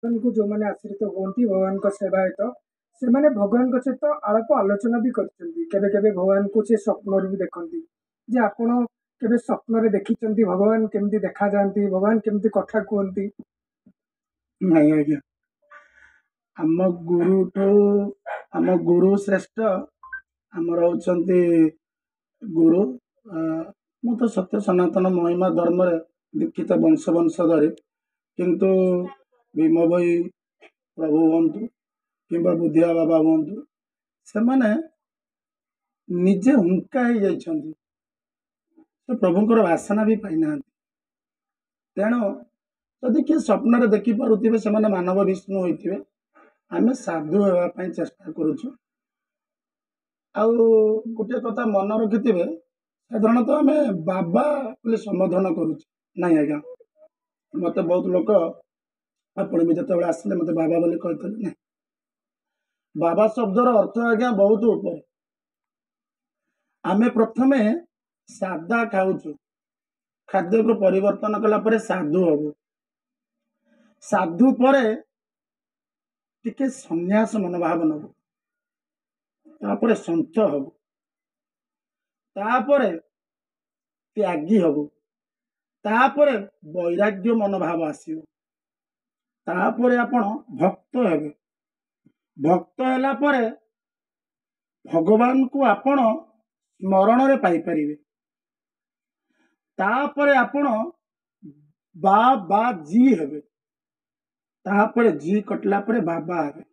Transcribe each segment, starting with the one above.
को जो मैंने आश्रित होती भगवान को सेवायत से माने भगवान को सहित आलाप आलोचना भी करछंती केबे केबे भगवान को से स्वप्न भी देखंती जे आपण केबे स्वप्न रे देखिचंती भगवान केमती देखा जांती भगवान केमती कथा कहंती। नहीं आज्ञा आम गुरु ठू आम गुरु श्रेष्ठ आमर होचंती गुरु मु तो सत्य सनातन महिमा धर्म रे दीक्षित वंश वंशधरी किंतु भीम भाई प्रभु हूँ कि बुद्धिया बाबा हूँ से माने निजे हुंका ही जाइछंती तो प्रभुंकर वासना भी पाई ना तेणु जदि किए स्वप्न देखी पारुथिबे से माने मानव विष्णु होइथिबे आमे साधु होगा ପାଇଁ चेष्टा करूछु। आउ गोटे कथा मन रखिथिबे साधारणतः आमे बाबा बोले संबोधन करूछु नहीं आज्ञा मते बहुत लोक आपण भी जते आसले मते बाबा बोले कहते नहीं बाबा शब्दर अर्थ आज्ञा बहुत ऊपर आमे प्रथमे सादा खाऊछु खाद्य को परिवर्तन कला परे साधु हबु साधु परे टिके संन्यास मनोभाव नबु तापरे संत हबु तापरे त्यागी हबु तापरे वैराग्य मनोभाव आसियो तापरे आपण भक्त हेबे भक्त हैला परे भगवान को आपण स्मरण रे पाई परिबे तापरे आपण बा जी हेबे तापरे जी कटला परे बाबा हेबे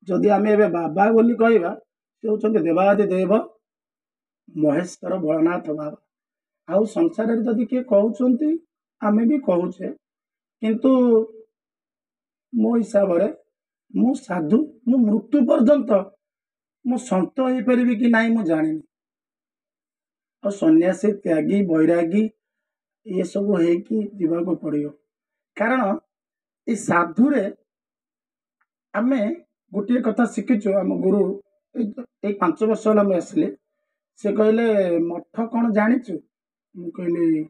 जदि आमे एबे बाबा बोली कहबा से होचंते देवादि देव महेश्वर भोलानाथ बाबा आउ संसार रे जदि के कहउचंती आमे भी कहउछे किंतु मो हिसाब रे मु साधु मु मृत्यु पर्यंत मु संत होई परिबी कि नाही मु जानिनी और सन्यासी त्यागी बैरागी ये सब है कि जीवा को पड़ियो कारण ये साधु रे आमे गोटे कथा शिखिचु आम गुरु ए 5 वर्ष होला मैं आसले से कहले मठ कौन जानिचु मु कहली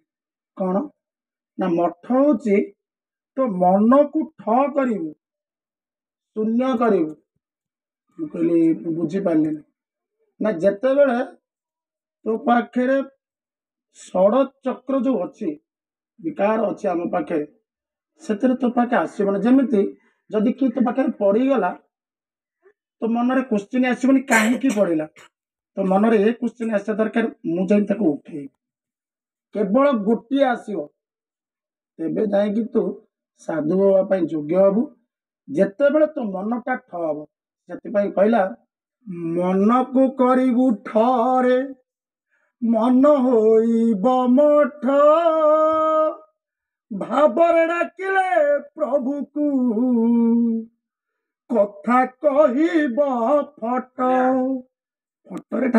कौन ना मठ होची तो मन को ठ करिवु शून्य करिवु मु कहली बुझी पारले ना जते बेले तो पाखे षड़ चक्र जो अच्छी विकार अच्छी आम पाखे से तो पाखे आसबन जमी जदि किए तो पाखे पड़गला तो मन में क्वेश्चन आसबनी कहीं पड़ा तो मन में ये क्वेश्चन आसा दरकार मुझे उठे केवल गोटे आसो तेबे जाकि तू साधु हाँपाई योग्य हबु जिते बड़े तो मनटा ठ हम से कहला मन को करू ठरे मन होइब मठ भाବରେ डाकिले प्रभु को कथा कहिब फट फटरे